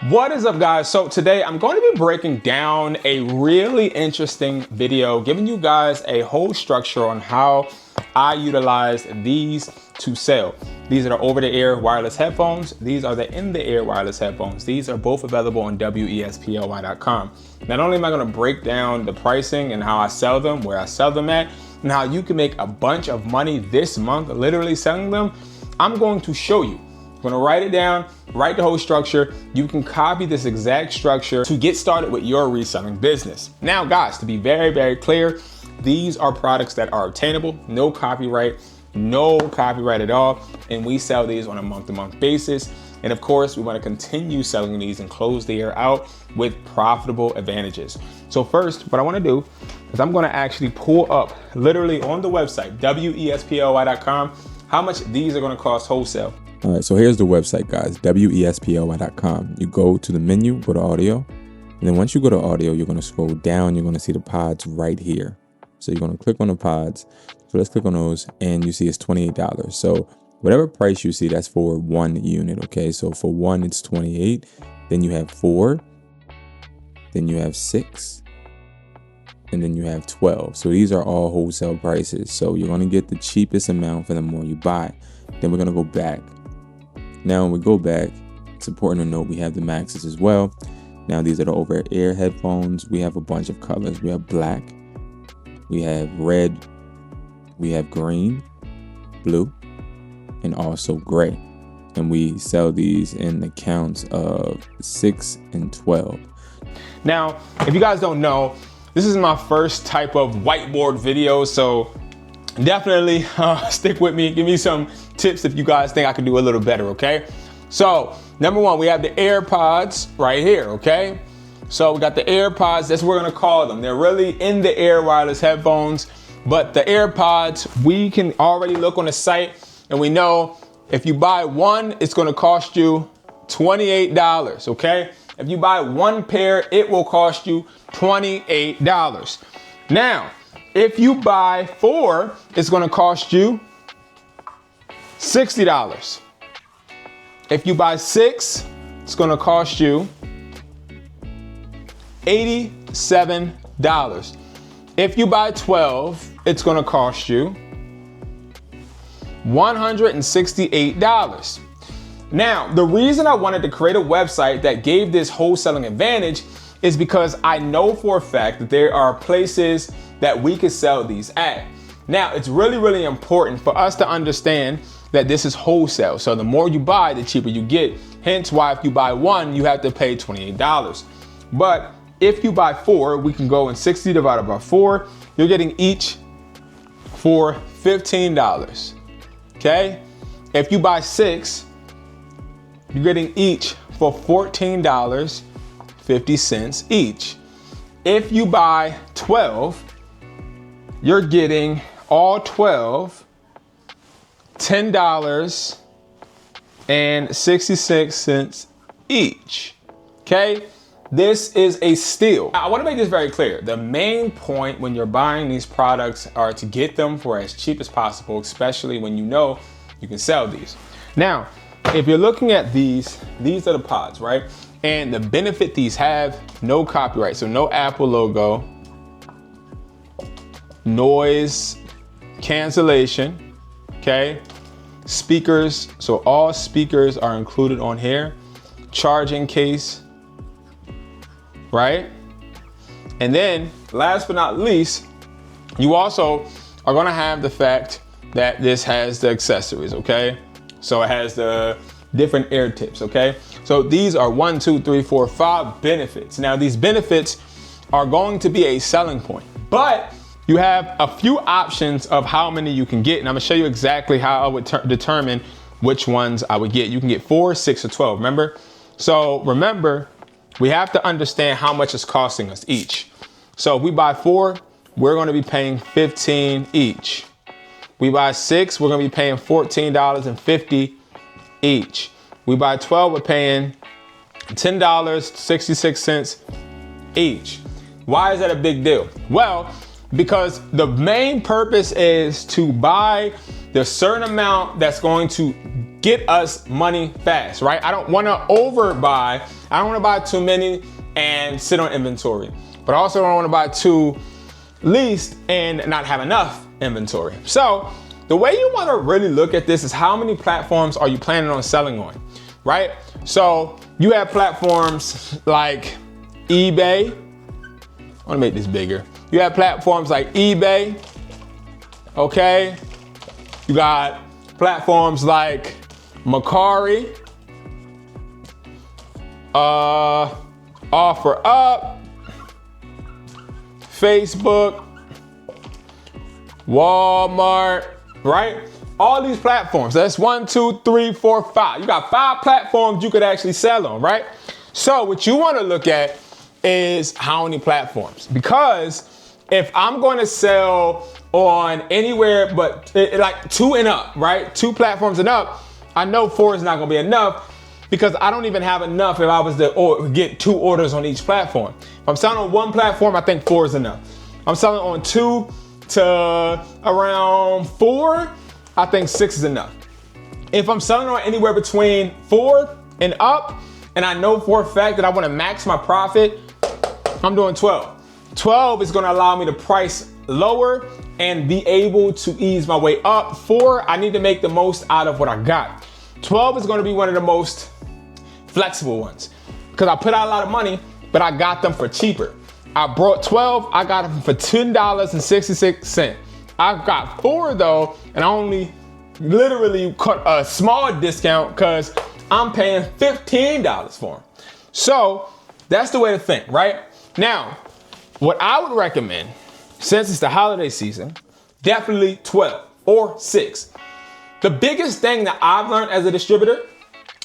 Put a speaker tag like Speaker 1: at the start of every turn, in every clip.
Speaker 1: What is up, guys? So today I'm going to be breaking down a really interesting video, giving you guys a whole structure on how I utilize these to sell. These are the over-the-air wireless headphones. These are the in-the-ear wireless headphones. These are both available on wesply.com. Not only am I going to break down the pricing and how I sell them, where I sell them at, and how you can make a bunch of money this month literally selling them, I'm going to show you. I'm gonna write it down, write the whole structure. You can copy this exact structure to get started with your reselling business. Now, guys, to be very, very clear, these are products that are obtainable, no copyright at all. And we sell these on a month-to-month basis. And of course, we wanna continue selling these and close the year out with profitable advantages. So first, what I wanna do is I'm gonna actually pull up literally on the website, wesply.com, how much these are gonna cost wholesale.
Speaker 2: All right, so here's the website, guys, wesply.com. You go to the menu, go to audio, and then once you go to audio, you're gonna scroll down, you're gonna see the pods right here. So you're gonna click on the pods. So let's click on those, and you see it's $28. So whatever price you see, that's for one unit, okay? So for one, it's 28, then you have 4, then you have 6, and then you have 12. So these are all wholesale prices. So you're gonna get the cheapest amount for the more you buy. Then we're gonna go back. Now, when we go back, it's important to note we have the maxes as well. Now, these are the over-ear headphones. We have a bunch of colors. We have black, we have red, we have green, blue, and also gray. And we sell these in the counts of 6 and 12.
Speaker 1: Now, if you guys don't know, this is my first type of whiteboard video, so definitely stick with me. Give me some tips if you guys think I can do a little better, okay? So, number one, we have the AirPods right here, okay? So we got the AirPods, that's what we're gonna call them. They're really in the ear wireless headphones, but the AirPods, we can already look on the site and we know if you buy one, it's gonna cost you $28, okay? If you buy one pair, it will cost you $28. Now, if you buy 4, it's gonna cost you $60. If you buy 6, it's gonna cost you $87. If you buy 12, it's gonna cost you $168. Now, the reason I wanted to create a website that gave this wholesaling advantage is because I know for a fact that there are places that we could sell these at. Now, it's really, really important for us to understand that this is wholesale. So the more you buy, the cheaper you get. Hence why if you buy one, you have to pay $28. But if you buy 4, we can go in 60 divided by 4. You're getting each for $15, okay? If you buy 6, you're getting each for $14.50 each. If you buy 12, you're getting all 12, $10.66 each, okay? This is a steal. I wanna make this very clear. The main point when you're buying these products are to get them for as cheap as possible, especially when you know you can sell these. Now, if you're looking at these are the pods, right? And the benefit these have, no copyright, so no Apple logo, noise cancellation, okay? Speakers, so all speakers are included on here. Charging case, right? And then last but not least, you also are gonna have the fact that this has the accessories, okay? So it has the different ear tips, okay? So these are 1, 2, 3, 4, 5 benefits. Now these benefits are going to be a selling point, but you have a few options of how many you can get, and I'm gonna show you exactly how I would determine which ones I would get. You can get 4, 6, or 12, remember? So remember, we have to understand how much it's costing us each. So if we buy 4, we're gonna be paying $15 each. We buy 6, we're gonna be paying $14.50 each. We buy 12, we're paying $10.66 each. Why is that a big deal? Well, because the main purpose is to buy the certain amount that's going to get us money fast, right? I don't want to overbuy. I don't wanna buy too many and sit on inventory, but I also don't wanna buy too least and not have enough inventory. So the way you wanna really look at this is how many platforms are you planning on selling on, right? So you have platforms like eBay. I wanna make this bigger. You have platforms like eBay, okay? You got platforms like Mercari, OfferUp, Facebook, Walmart, right? All these platforms, that's 1, 2, 3, 4, 5. You got 5 platforms you could actually sell on, right? So what you wanna look at is how many platforms, because if I'm gonna sell on anywhere but like 2 and up, right? 2 platforms and up, I know 4 is not gonna be enough because I don't even have enough if I was to get 2 orders on each platform. If I'm selling on 1 platform, I think 4 is enough. I'm selling on 2 to around 4, I think 6 is enough. If I'm selling on anywhere between 4 and up, and I know for a fact that I wanna max my profit, I'm doing 12. 12 is gonna allow me to price lower and be able to ease my way up. 4, I need to make the most out of what I got. 12 is gonna be one of the most flexible ones because I put out a lot of money, but I got them for cheaper. I brought 12, I got them for $10.66. I've got 4 though, and I only literally cut a small discount because I'm paying $15 for them. So that's the way to think, right? Now, what I would recommend, since it's the holiday season, definitely 12 or 6. The biggest thing that I've learned as a distributor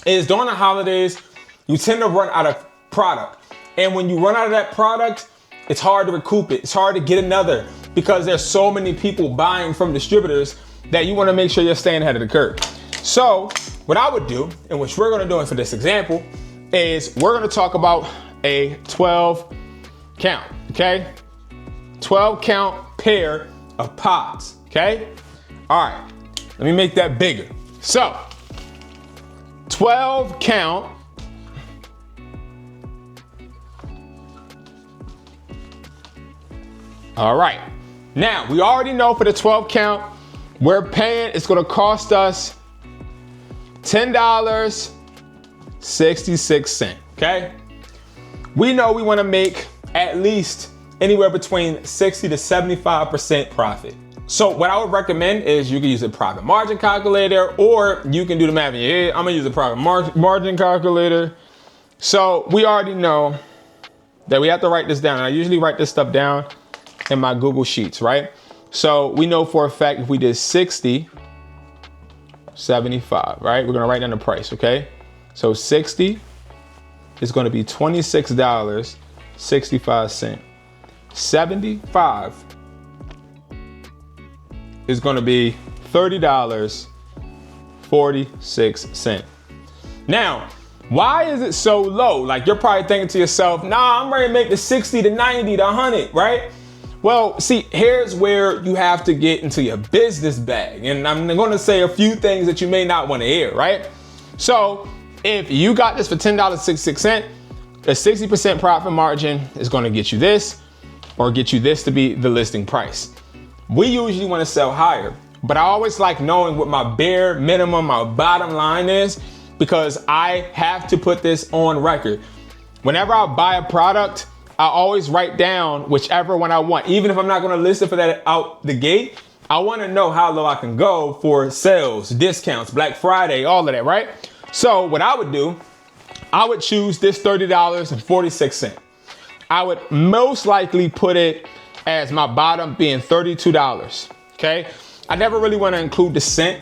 Speaker 1: is during the holidays, you tend to run out of product. And when you run out of that product, it's hard to recoup it. It's hard to get another because there's so many people buying from distributors that you wanna make sure you're staying ahead of the curve. So what I would do, and which we're gonna do for this example, is we're gonna talk about a 12 count, okay? 12 count pair of pods, okay? All right, let me make that bigger. So, 12 count all right, now we already know for the 12 count, we're paying, it's gonna cost us $10.66, okay? We know we wanna make at least anywhere between 60 to 75% profit. So what I would recommend is you can use a profit margin calculator, or you can do the math in your head. I'm gonna use a profit margin calculator. So we already know that we have to write this down. I usually write this stuff down in my Google Sheets, right? So we know for a fact if we did 60, 75, right? We're gonna write down the price, okay? So 60 is gonna be $26.65. 75 is gonna be $30.46. Now, why is it so low? Like you're probably thinking to yourself, nah, I'm ready to make the 60 to 90 to 100, right? Well, see, here's where you have to get into your business bag. And I'm gonna say a few things that you may not wanna hear, right? So if you got this for $10.66, a 60% profit margin is gonna get you this, or get you this to be the listing price. We usually wanna sell higher, but I always like knowing what my bare minimum, my bottom line is, because I have to put this on record. Whenever I buy a product, I always write down whichever one I want. Even if I'm not gonna list it for that out the gate, I wanna know how low I can go for sales, discounts, Black Friday, all of that, right? So what I would do, I would choose this $30.46. I would most likely put it as my bottom being $32, okay? I never really wanna include the cent.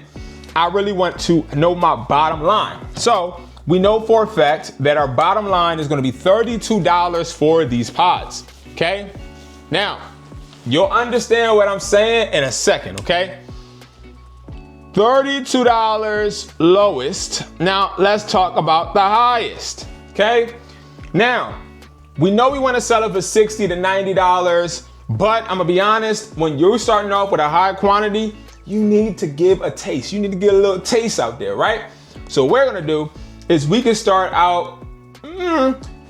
Speaker 1: I really want to know my bottom line. So we know for a fact that our bottom line is gonna be $32 for these pods, okay? Now, you'll understand what I'm saying in a second, okay? $32 lowest. Now, let's talk about the highest, okay? Now, we know we wanna sell it for $60 to $90, but I'm gonna be honest, when you're starting off with a high quantity, you need to give a taste. You need to get a little taste out there, right? So what we're gonna do is we can start out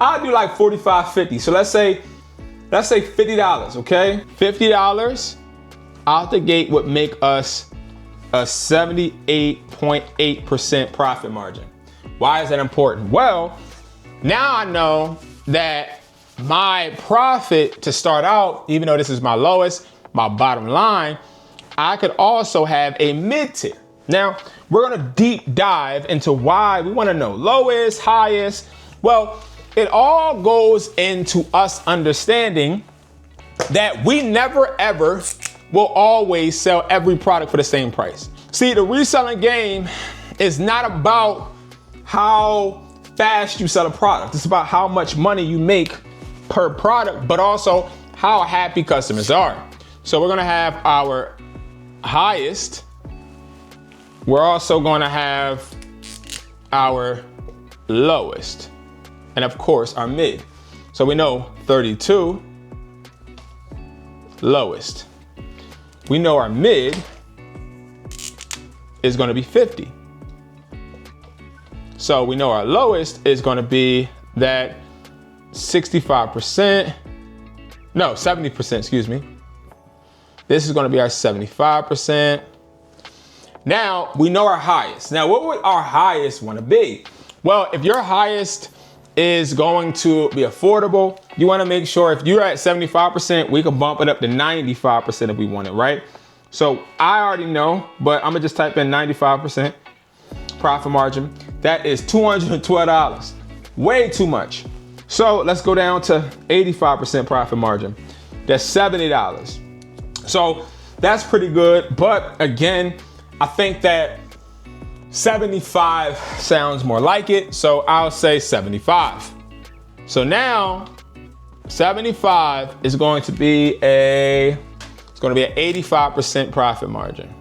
Speaker 1: I'll do like 45, 50. So let's say $50, okay? $50 out the gate would make us a 78.8% profit margin. Why is that important? Well, now I know that my profit to start out, even though this is my lowest, my bottom line, I could also have a mid-tier. Now, we're gonna deep dive into why we wanna know lowest, highest. Well, it all goes into us understanding that we never ever will always sell every product for the same price. See, the reselling game is not about how fast you sell a product. It's about how much money you make per product, but also how happy customers are. So we're gonna have our highest. We're also gonna have our lowest. And of course, our mid. So we know 32, lowest. We know our mid is gonna be 50. So we know our lowest is gonna be that 65%, no, 70%, excuse me. This is gonna be our 75%. Now, we know our highest. Now, what would our highest wanna be? Well, if your highest is going to be affordable, you wanna make sure if you're at 75%, we can bump it up to 95% if we want it, right? So I already know, but I'm gonna just type in 95% profit margin. That is $212, way too much. So let's go down to 85% profit margin. That's $70. So that's pretty good, but again, I think that 75 sounds more like it, so I'll say 75. So now 75 is going to be an 85% profit margin.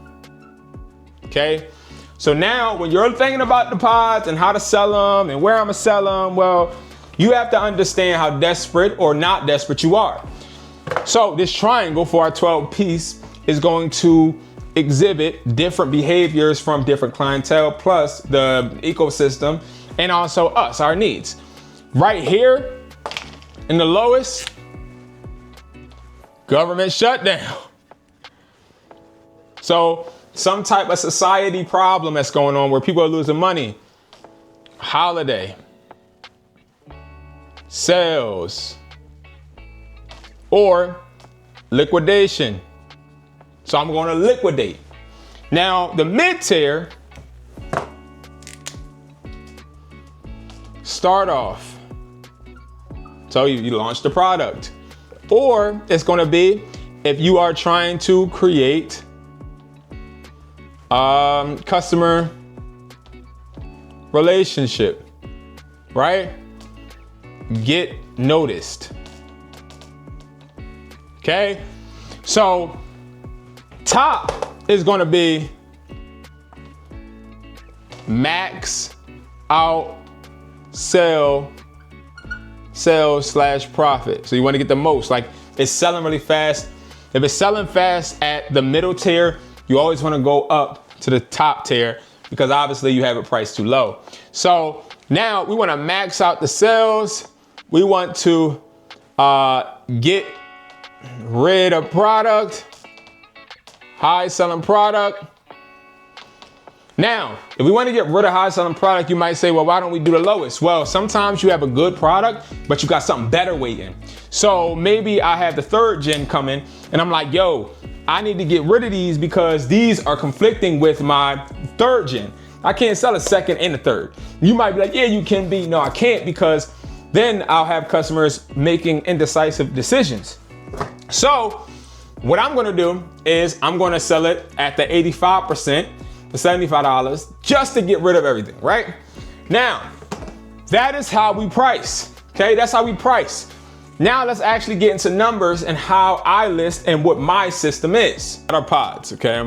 Speaker 1: Okay? So now when you're thinking about the pods and how to sell them and where I'm gonna sell them, well, you have to understand how desperate or not desperate you are. So this triangle for our 12 piece is going to exhibit different behaviors from different clientele, plus the ecosystem, and also us, our needs. Right here in the lowest, government shutdown. So some type of society problem that's going on where people are losing money. Holiday, sales, or liquidation. So I'm going to liquidate. Now, the mid-tier, start off. So you launch the product. Or it's going to be if you are trying to create customer relationship, right? Get noticed. Okay? So top is going to be max out sales / profit. So you want to get the most, like it's selling really fast. If it's selling fast at the middle tier, you always want to go up to the top tier because obviously you have it priced too low. So now we want to max out the sales. We want to get rid of product, high selling product. Now, if we want to get rid of high selling product, you might say, well, why don't we do the lowest? Well, sometimes you have a good product, but you got something better waiting. So maybe I have the third gen coming and I'm like, yo, I need to get rid of these because these are conflicting with my third gen. I can't sell a second and a third. You might be like, yeah, you can be. No, I can't, because then I'll have customers making indecisive decisions. So what I'm gonna do is I'm gonna sell it at the 85%, for $75, just to get rid of everything, right? Now, that is how we price, okay? That's how we price. Now let's actually get into numbers and how I list and what my system is. Got our pods, okay?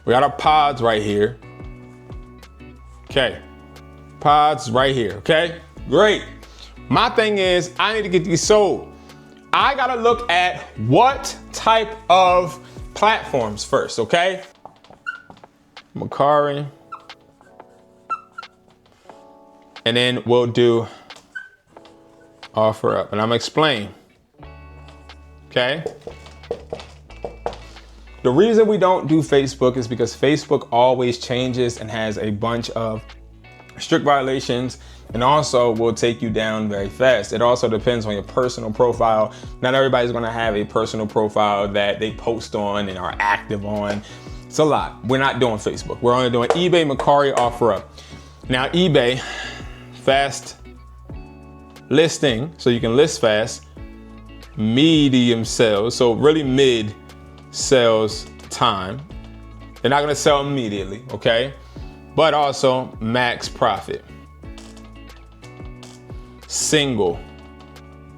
Speaker 1: We got our pods right here. Okay, pods right here, okay? Great. My thing is, I need to get these sold. I gotta look at what type of platforms first, okay? Mercari. And then we'll do OfferUp, and I'm gonna explain, okay? The reason we don't do Facebook is because Facebook always changes and has a bunch of strict violations, and also will take you down very fast. It also depends on your personal profile. Not everybody's gonna have a personal profile that they post on and are active on. It's a lot. We're not doing Facebook. We're only doing eBay, Mercari, OfferUp. Now eBay, fast listing, so you can list fast. Medium sales, so really mid sales time. They're not gonna sell immediately, okay? But also max profit. Single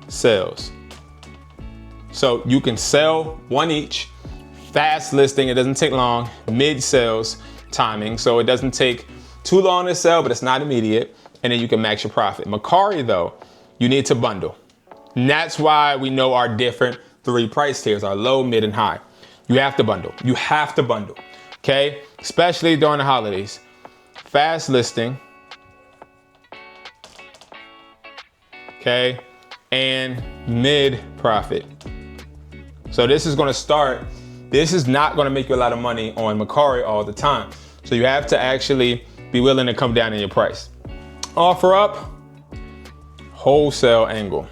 Speaker 1: sales. So you can sell one each. Fast listing, it doesn't take long. Mid sales timing, so it doesn't take too long to sell, but it's not immediate. And then you can max your profit. Mercari though, you need to bundle. And that's why we know our different 3 price tiers, our low, mid, and high. You have to bundle. You have to bundle, okay? Especially during the holidays. Fast listing, okay, and mid profit. So this is gonna start, this is not gonna make you a lot of money on Mercari all the time. So you have to actually be willing to come down in your price. OfferUp, wholesale angle.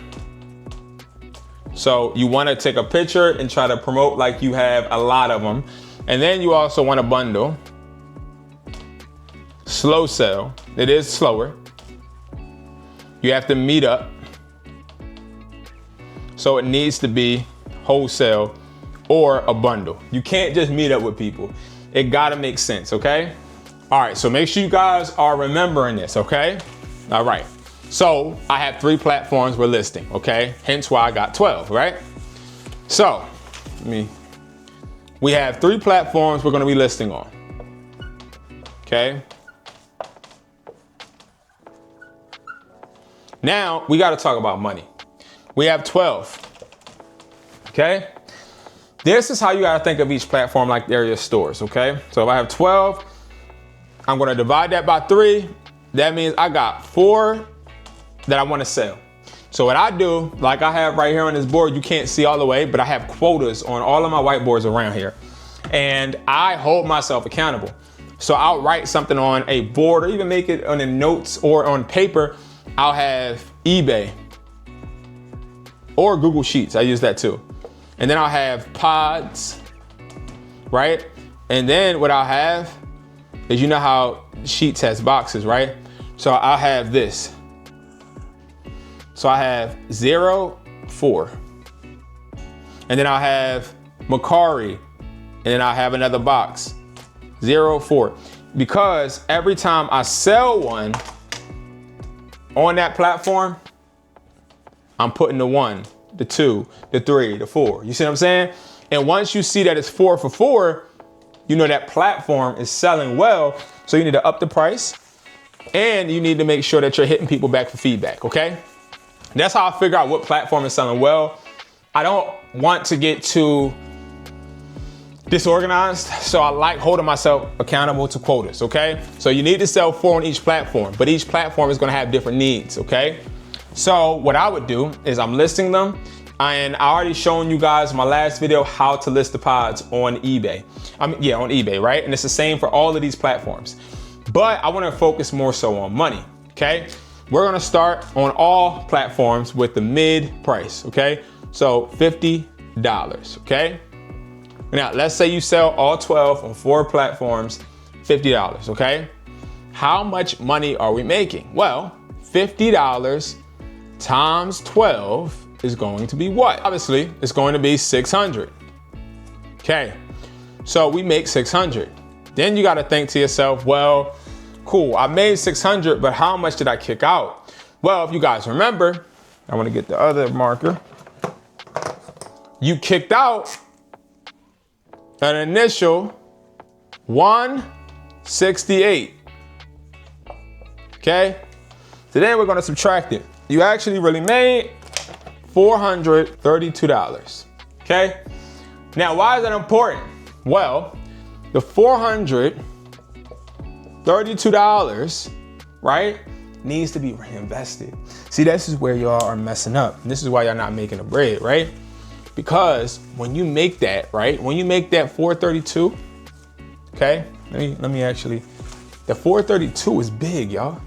Speaker 1: So you wanna take a picture and try to promote like you have a lot of them. And then you also wanna bundle. Slow sell, it is slower. You have to meet up. So it needs to be wholesale or a bundle. You can't just meet up with people. It gotta make sense, okay? All right, so make sure you guys are remembering this, okay? All right, so I have 3 platforms we're listing, okay? Hence why I got 12, right? So, we have 3 platforms we're gonna be listing on, okay? Now, we gotta talk about money. We have 12, okay? This is how you gotta think of each platform like they're your stores, okay? So if I have 12, I'm gonna divide that by 3. That means I got 4 that I wanna sell. So what I do, like I have right here on this board, you can't see all the way, but I have quotas on all of my whiteboards around here. And I hold myself accountable. So I'll write something on a board or even make it on the notes or on paper. I'll have eBay or Google Sheets. I use that too. And then I'll have pods, right? And then what I'll have is, you know how Sheets has boxes, right? So I'll have this. So I have 0, 4. And then I'll have Mercari. And then I'll have another box, 0, 4. Because every time I sell one on that platform, I'm putting the 1, the 2, the 3, the 4. You see what I'm saying? And once you see that it's 4 for 4, you know that platform is selling well. So you need to up the price and you need to make sure that you're hitting people back for feedback, okay? That's how I figure out what platform is selling well. I don't want to get too disorganized, so I like holding myself accountable to quotas, okay? So you need to sell 4 on each platform, but each platform is gonna have different needs, okay? So what I would do is I'm listing them, and I already shown you guys in my last video how to list the pods on eBay. On eBay, right? And it's the same for all of these platforms. But I wanna focus more so on money, okay? We're gonna start on all platforms with the mid price, okay? So $50, okay? Now, let's say you sell all 12 on 4 platforms, $50, okay? How much money are we making? Well, $50 times 12 is going to be what? Obviously, it's going to be 600. Okay, so we make 600. Then you gotta think to yourself, well, cool, I made 600, but how much did I kick out? Well, if you guys remember, I wanna get the other marker. You kicked out an initial 168, okay? So then we're gonna subtract it. You actually really made $432, okay? Now, why is that important? Well, the $432, right, needs to be reinvested. See, this is where y'all are messing up. This is why y'all not making the bread, right? Because when you make that, right? When you make that 432, okay? Let me actually, the 432 is big, y'all.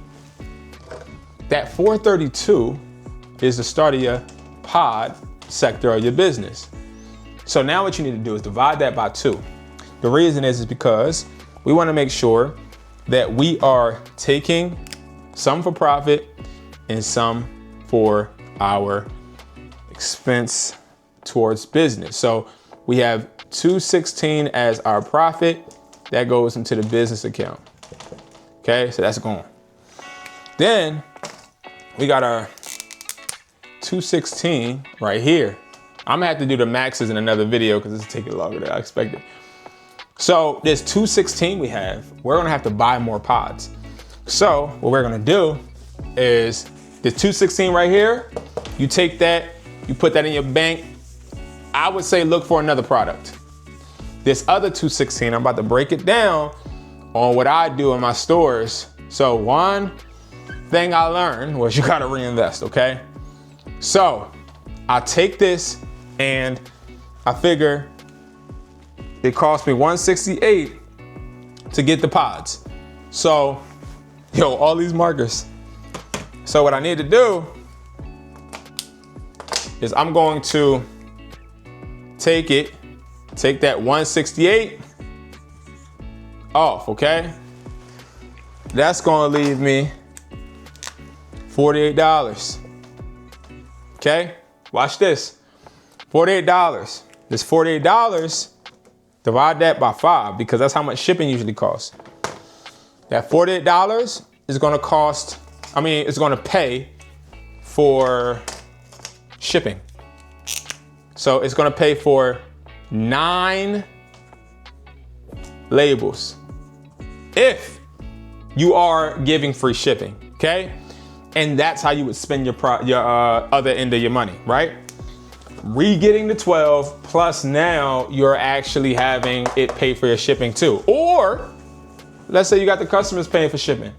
Speaker 1: That 432 is the start of your pod sector of your business. So now what you need to do is divide that by 2. The reason is because we want to make sure that we are taking some for profit and some for our expense towards business. So we have 216 as our profit. That goes into the business account. Okay, so that's gone. Then we got our 216 right here. I'm gonna have to do the maxes in another video because this is taking longer than I expected. So this 216 we have, we're gonna have to buy more pods. So what we're gonna do is the 216 right here, you take that, you put that in your bank. I would say look for another product. This other 216, I'm about to break it down on what I do in my stores. So one thing I learned was you gotta reinvest, okay? So I take this and I figure it cost me $168 to get the pods. So, yo, all these markers. So what I need to do is I'm going to take that 168 off, okay? That's gonna leave me $48. Okay, watch this. $48. This $48, divide that by 5 because that's how much shipping usually costs. That $48 is gonna cost, it's gonna pay for shipping. So it's gonna pay for 9 labels if you are giving free shipping, okay? And that's how you would spend your other end of your money, right? Re-getting the 12 plus now you're actually having it pay for your shipping too. Or let's say you got the customers paying for shipping.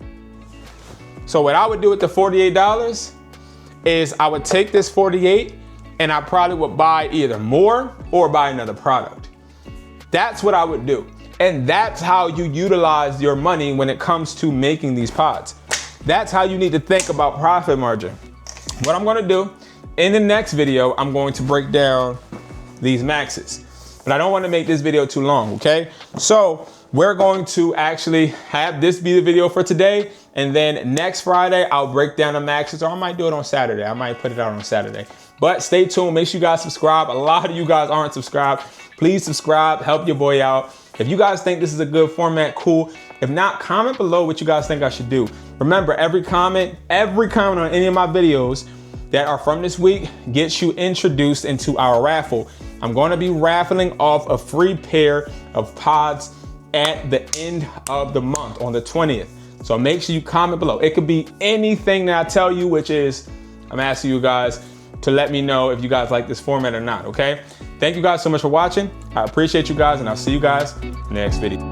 Speaker 1: So what I would do with the $48 is I would take this 48 and I probably would buy either more or buy another product. That's what I would do. And that's how you utilize your money when it comes to making these pods. That's how you need to think about profit margin. What I'm gonna do in the next video, I'm going to break down these maxes, but I don't wanna make this video too long, okay? So we're going to actually have this be the video for today. And then next Friday, I'll break down the maxes, or I might do it on Saturday. I might put it out on Saturday. But stay tuned, make sure you guys subscribe. A lot of you guys aren't subscribed. Please subscribe, help your boy out. If you guys think this is a good format, cool. If not, comment below what you guys think I should do. Remember, every comment on any of my videos that are from this week gets you introduced into our raffle. I'm going to be raffling off a free pair of pods at the end of the month on the 20th. So make sure you comment below. It could be anything that I tell you, which is, I'm asking you guys to let me know if you guys like this format or not, okay? Thank you guys so much for watching. I appreciate you guys, and I'll see you guys in the next video.